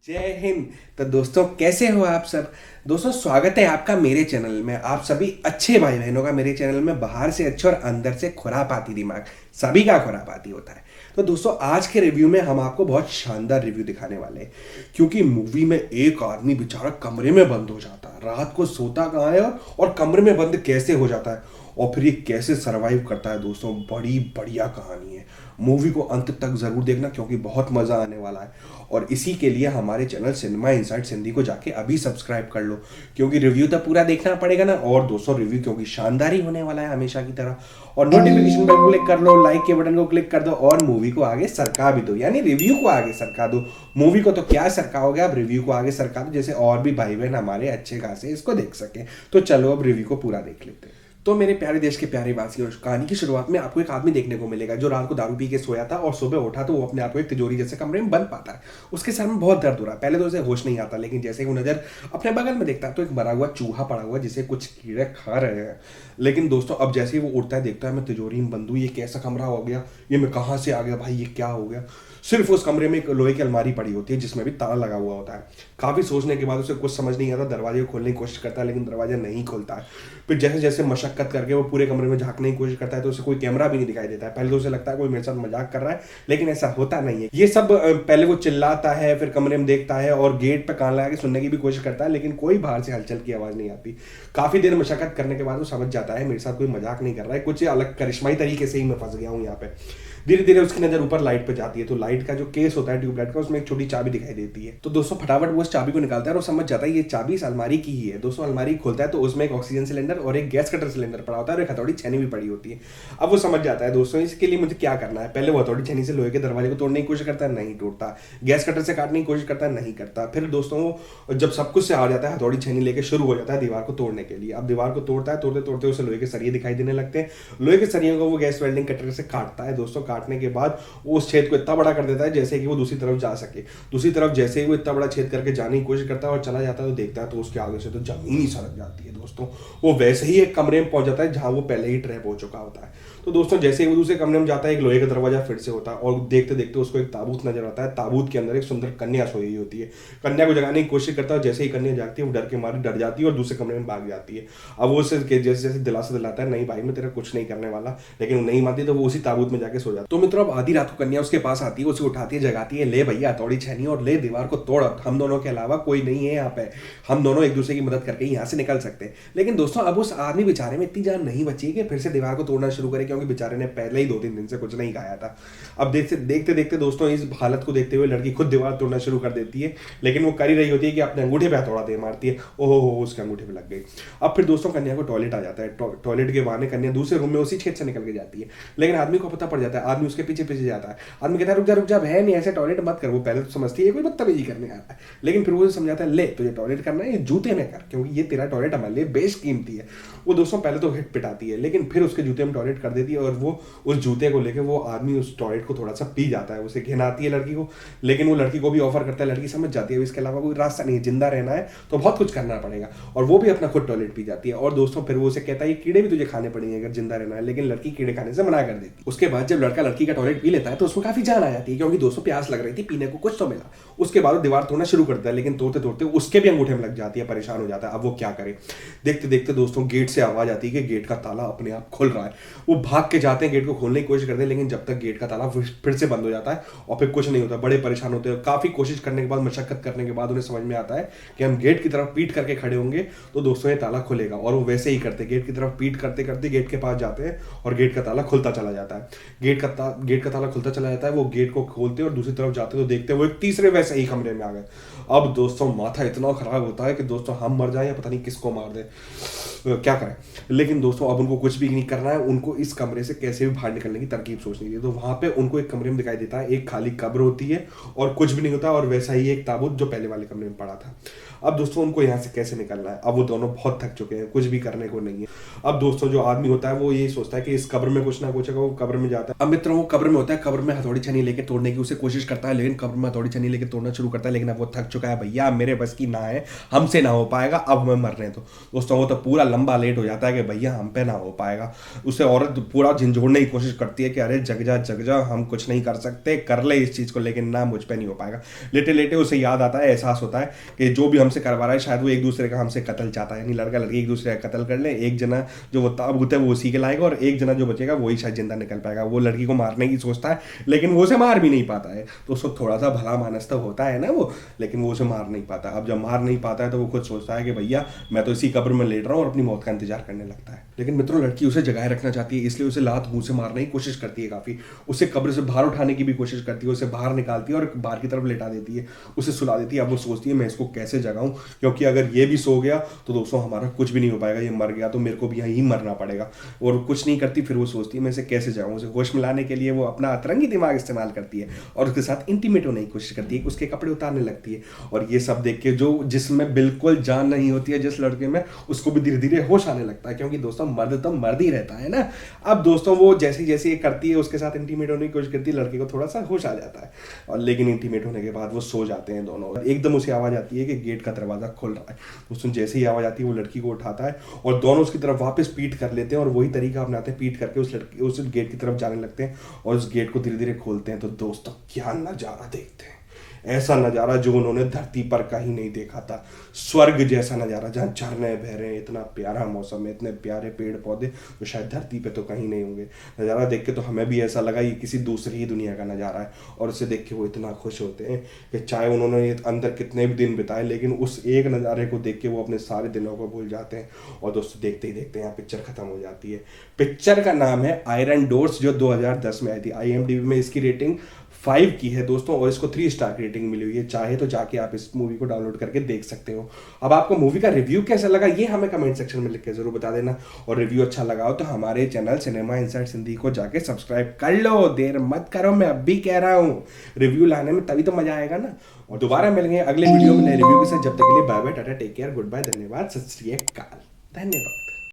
जय हिंद। तो दोस्तों कैसे हो आप सब। दोस्तों स्वागत है आपका मेरे चैनल में। आप सभी अच्छे भाई बहनों का मेरे चैनल में। बाहर से अच्छे और अंदर से खुरापाती दिमाग, सभी का खुरापाती होता है। तो दोस्तों आज के रिव्यू में हम आपको बहुत शानदार रिव्यू दिखाने वाले हैं, क्योंकि मूवी में एक आदमी बेचारा कमरे में बंद हो जाता है, रात को सोता कहाँ है और कमरे में बंद कैसे हो जाता है और फिर ये कैसे सरवाइव करता है। दोस्तों बड़ी बढ़िया कहानी है। मूवी को अंत तक जरूर देखना क्योंकि बहुत मजा आने वाला है। और इसी के लिए हमारे चैनल सिनेमा इनसाइट सिंधी को जाके अभी सब्सक्राइब कर लो, क्योंकि रिव्यू तो पूरा देखना पड़ेगा ना। और दोस्तों रिव्यू क्योंकि शानदार ही होने वाला है हमेशा की तरह। और नोटिफिकेशन बेल को क्लिक कर लो, लाइक के बटन को क्लिक कर दो और मूवी को आगे सरका भी दो, यानी रिव्यू को आगे सरका दो। मूवी को तो क्या सरकाओगे, आप रिव्यू को आगे सरका दो, जैसे और भी भाई बहन हमारे अच्छे खासे इसको देख सके। तो चलो अब रिव्यू को पूरा देख लेते हैं। तो मेरे प्यारे देश के प्यारे वासियों, कहानी की शुरुआत में आपको एक आदमी देखने को मिलेगा जो रात को दारू पी के सोया था और सुबह उठा तो वो अपने आप को एक तिजोरी जैसे कमरे में बंद पाता है। उसके सर में बहुत दर्द हो रहा है। पहले तो उसे होश नहीं आता, लेकिन जैसे ही वो नजर अपने बगल में देखता है तो एक मरा हुआ चूहा पड़ा हुआ जिसे कुछ कीड़े खा रहे हैं। लेकिन दोस्तों अब जैसे ही वो उठता है देखता है मैं तिजोरी में बंद हूं, ये कैसा कमरा हो गया, ये मैं कहाँ से आ गया भाई, ये क्या हो गया। सिर्फ उस कमरे में एक लोहे की अलमारी पड़ी होती है जिसमें भी ताला लगा हुआ होता है। काफी सोचने के बाद उसे कुछ समझ नहीं आता, दरवाजे को खोलने की कोशिश करता है लेकिन दरवाजा नहीं खुलता है। फिर जैसे जैसे मशक्कत करके वो पूरे कमरे में झांकने की कोशिश करता है तो उसे कोई कैमरा भी नहीं दिखाई देता है। पहले तो उसे लगता है कोई मेरे साथ मजाक कर रहा है, लेकिन ऐसा होता नहीं है। ये सब पहले वो चिल्लाता है, फिर कमरे में देखता है और गेट पे कान लगा के सुनने की भी कोशिश करता है, लेकिन कोई बाहर से हलचल की आवाज नहीं आती। काफी देर मशक्कत करने के बाद वो समझ जाता है मेरे साथ कोई मजाक नहीं कर रहा है, कुछ अलग करिश्माई तरीके से ही मैं फंस गया हूँ यहाँ पे। धीरे धीरे उसकी नजर ऊपर लाइट पे जाती है तो लाइट का जो केस होता है ट्यूबलाइट का, उसमें एक छोटी चाबी दिखाई देती है। तो दोस्तों फटाफट वो उस चाबी को निकालता है और समझ जाता है ये चाबी इस अलमारी की ही है। दोस्तों अलमारी खोलता है तो उसमें एक ऑक्सीजन सिलेंडर और एक गैस कटर सिलेंडर पड़ा होता है और एक हथौड़ी छेनी भी पड़ी होती है। अब वो समझ जाता है दोस्तों इसके लिए मुझे क्या करना है। पहले वो हथौड़ी छेनी से लोहे के दरवाजे को तोड़ने की कोशिश करता है, नहीं टूटता। गैस कटर से काटने की कोशिश करता है, नहीं करता। फिर दोस्तों वो जब सब कुछ से आ जाता है हथौड़ी छेनी लेके शुरू हो जाता है दीवार को तोड़ने के लिए। अब दीवार को तोड़ता है, तोड़ते तोड़ते उसे लोहे के सरिये दिखाई देने लगते हैं। लोहे के सरियों को वो गैस वेल्डिंग कटर से काटता है। दोस्तों काटने के बाद वो उस छेद को इतना बड़ा कर देता है जैसे कि वो दूसरी तरफ जा सके। दूसरी तरफ जैसे ही वो इतना बड़ा छेद करके जाने की कोशिश करता है और चला जाता है तो देखता है तो उसके आगे से तो जमीन ही सरक जाती है। दोस्तों वो वैसे ही एक कमरे में पहुंच जाता है जहां वो पहले ही ट्रैप हो चुका होता है। तो दोस्तों जैसे ही वो दूसरे कमरे में जाता है एक लोहे का दरवाजा फिर से होता है और देखते देखते उसको एक ताबूत नजर आता है। ताबूत के अंदर एक सुंदर कन्या सोई हुई होती है। कन्या को जगाने की कोशिश करता है, जैसे ही कन्या जागती है वो डर के मारे डर जाती है और दूसरे कमरे में भाग जाती है। अब वो उसे जैसे जैसे दिलासा दिलाता है नहीं भाई मैं तेरा कुछ नहीं करने वाला, लेकिन वो नहीं मानती तो वो उसी ताबूत में जाके सो जाता है। तो मित्रों अब आधी रात को कन्या उसके पास आती है, उसे उठाती है, जगाती है, ले भैया हथौड़ी छेनी और ले दीवार को तोड़, हम दोनों के अलावा कोई नहीं है यहाँ पे, हम दोनों एक दूसरे की मदद करके यहाँ से निकल सकते हैं। लेकिन दोस्तों अब उस आदमी बेचारे में इतनी जान नहीं बची कि फिर से दीवार को तोड़ना शुरू करे, क्योंकि बेचारे ने पहले ही 2-3 दिन से कुछ नहीं खाया था। अब देखते देखते देखते दोस्तों इस हालत को देखते हुए लड़की खुद दीवार तोड़ना शुरू कर देती है, लेकिन वो कर ही रही होती है कि अपने अंगूठे पे हथौड़ा दे मारती है। ओहो हो उसके अंगूठे पे लग गई। अब फिर दोस्तों कन्या को टॉयलेट आ जाता है। टॉयलेट के बहाने कन्या दूसरे रूम में उसी छेद से निकल के जाती है, लेकिन आदमी को पता पड़ जाता है। आदमी उसके पीछे पीछे जाता है। आदमी कहता है रुक जा बहन, ऐसे टॉयलेट मत कर। वो पहले तो समझती है कोई बदतमीजी करने आ रहा है, लेकिन फिर वो समझाता है ले तुझे टॉयलेट करना है ये जूते में कर, क्योंकि ये तेरा टॉयलेट हमारे लिए बेशकीमती है। वो दोस्तों पहले तो हिट पिटाती है, लेकिन फिर उसके जूते में टॉयलेट कर देती है और वो उस जूते को लेकर वो आदमी उस टॉयलेट को थोड़ा सा पी जाता है। उसे घिनाती है लड़की को, लेकिन वो लड़की को भी ऑफर करता है। लड़की समझ जाती है इसके अलावा कोई रास्ता नहीं है, जिंदा रहना है तो बहुत कुछ करना पड़ेगा, और वो भी अपना खुद टॉयलेट पी जाती है। और दोस्तों फिर वो उसे कहता है कीड़े भी तुझे खाने पड़ेंगे अगर जिंदा रहना है, लेकिन लड़की कीड़े खाने से मना कर देती है। उसके बाद जब लड़का लड़की का टॉयलेट पी लेता है तो उसमें काफी जान आ जाती है, क्योंकि दोस्तों प्यास लग रही थी, पीने को कुछ तो मिला। उसके बाद दीवार तोड़ना शुरू करता है, लेकिन तोड़ते तोड़ते उसके भी अंगूठे में लग जाती है, परेशान हो जाता है। अब वो क्या करे। देखते देखते दोस्तों गेट से आवाज आती है कि गेट का ताला अपने आप खुल रहा है। वो भाग के जाते हैं, गेट को खोलने की कोशिश करते हैं, लेकिन जब तक गेट का ताला फिर से बंद हो जाता है और फिर कुछ नहीं होता। बड़े परेशान होते हैं। काफी कोशिश करने के बाद, मशक्कत करने के बाद उन्हें समझ में आता है कि हम गेट की तरफ पीट करके खड़े होंगे तो दोस्तों ये ताला खुलेगा। और वो वैसे ही करते, गेट की तरफ पीट करते करते गेट के पास जाते हैं और गेट का ताला खुलता चला जाता है। गेट का ताला खुलता चला जाता है। वो गेट को खोलते और दूसरी तरफ जाते तो देखते वो एक तीसरे वैसे ही कमरे में आ गए। अब दोस्तों माथा इतना खराब होता है कि दोस्तों हम मर जाए या पता नहीं किसको मार दे, क्या करें। लेकिन दोस्तों अब उनको कुछ भी नहीं करना है, उनको इस कमरे से कैसे भी बाहर निकलने की तरकीब सोचनी है। तो वहां पे उनको एक कमरे में दिखाई देता है एक खाली कब्र होती है और कुछ भी नहीं होता, और वैसा ही एक ताबूत जो पहले वाले कमरे में पड़ा था। अब दोस्तों उनको यहाँ से कैसे निकलना है। अब वो दोनों बहुत थक चुके हैं, कुछ भी करने को नहीं है। अब दोस्तों जो आदमी होता है वो यही सोचता है कि इस कब्र में कुछ ना कुछ है, वो कब्र में जाता है। अब मित्रों वो कब्र में होता है, कब्र में हथौड़ी छनी लेके तोड़ने की उसे कोशिश करता है, लेकिन कब्र में हथौड़ी छनी लेके तोड़ना शुरू करता है, लेकिन अब वो थक चुका है। भैया मेरे बस की ना है, हमसे ना हो पाएगा, अब हमें मरने दो। दोस्तों वो तो पूरा लंबा लेट हो जाता है कि भैया हम पे ना हो पाएगा। उसे औरत पूरा झंझोड़ने की कोशिश करती है कि अरे जग जा, हम कुछ नहीं कर सकते, कर ले इस चीज़ को, लेकिन ना मुझ पे नहीं हो पाएगा। लेटे लेटे उसे याद आता है, एहसास होता है कि जो भी हमसे करवा रहा है शायद वो एक दूसरे का हमसे कत्ल चाहता है, यानी लड़का लड़की एक दूसरे का कत्ल कर ले, एक जना जो वो ताबूत है वो उसी के लाएगा और एक जना जो बचेगा वही शायद जिंदा निकल पाएगा। वो लड़की को मारने की सोचता है लेकिन वो उसे मार भी नहीं पाता है। तो उसको थोड़ा सा भला मानस तो होता है ना वो, लेकिन वो उसे मार नहीं पाता। अब जब मार नहीं पाता है तो वो खुद सोचता है कि भैया मैं तो इसी कब्र में लेट रहा हूँ और अपनी मौत का इंतजार करने लगता है। लेकिन मित्रों लड़की उसे जगाए रखना चाहती है, इसलिए उसे लात मुंह से मारने की कोशिश करती है काफी। उसे कब्र से बाहर उठाने की भी कोशिश करती है, उसे बाहर निकालती है और बाहर की तरफ लेटा देती है, उसे सुला देती है। अब वो सोचती है मैं इसको कैसे जगाऊं, क्योंकि अगर ये भी सो गया तो दोस्तों हमारा कुछ भी नहीं हो पाएगा, ये मर गया तो मेरे को भी यहीं मरना पड़ेगा। और कुछ नहीं करती, फिर वो सोचती है मैं इसे कैसे जगाऊं। उसे होश में लाने के लिए वो अपना अतरंगी दिमाग इस्तेमाल करती है और उसके साथ इंटीमेट होने की कोशिश करती है, उसके कपड़े उतारने लगती है। और ये सब देख के जो जिसमें बिल्कुल जान नहीं होती है जिस लड़के में, उसको भी धीरे धीरे होश आने लगता है, क्योंकि दोस्तों मर्द तो मर्द ही रहता है ना। अब दोस्तों वो जैसे जैसे ये करती है, उसके साथ इंटीमेट होने की कोशिश करती है, लड़के को थोड़ा सा होश आ जाता है। और लेकिन इंटीमेट होने के बाद वो सो जाते हैं दोनों। एकदम उसे आवाज आती है कि गेट का दरवाजा खुल रहा है। दोस्तों जैसे ही आवाज आती है वो लड़की को उठाता है और दोनों उसकी तरफ वापस पीट कर लेते हैं और वही तरीका अपनाते हैं, पीट करके उस गेट की तरफ जाने लगते हैं और उस गेट को धीरे धीरे खोलते हैं। तो दोस्तों क्या नजारा देखते हैं, ऐसा नज़ारा जो उन्होंने धरती पर कहीं नहीं देखा था। स्वर्ग जैसा नज़ारा, जहाँ झरने बह रहे हैं, इतना प्यारा मौसम है, इतने प्यारे पेड़ पौधे जो शायद धरती पे तो कहीं नहीं होंगे। नज़ारा देख के तो हमें भी ऐसा लगा ये किसी दूसरी ही दुनिया का नज़ारा है। और उसे देख के वो इतना खुश होते हैं कि चाहे उन्होंने अंदर कितने भी दिन बिताए, लेकिन उस एक नज़ारे को देख के वो अपने सारे दिनों को भूल जाते हैं। और दोस्तों देखते ही देखते यहाँ पिक्चर खत्म हो जाती है। पिक्चर का नाम है आयरन डोर्स, जो 2010 में आई थी। IMDb में इसकी रेटिंग 5 की है दोस्तों और इसको 3 स्टार की रेटिंग मिली हुई है। चाहे तो जाके आप इस मूवी को डाउनलोड करके देख सकते हो। अब आपको मूवी का रिव्यू कैसा लगा ये हमें कमेंट सेक्शन में लिख के जरूर बता देना। और रिव्यू अच्छा लगा हो तो हमारे चैनल सिनेमा इनसाइट्स हिंदी को जाके सब्सक्राइब कर लो, देर मत करो, मैं अब भी कह रहा हूँ। रिव्यू लाने में तभी तो मजा आएगा ना। और दोबारा मिलेंगे अगले वीडियो में नए रिव्यू के साथ। जब तक के लिए bye bye, tata, take care, good bye, धन्यवाद, सत श्री अकाल, धन्यवाद।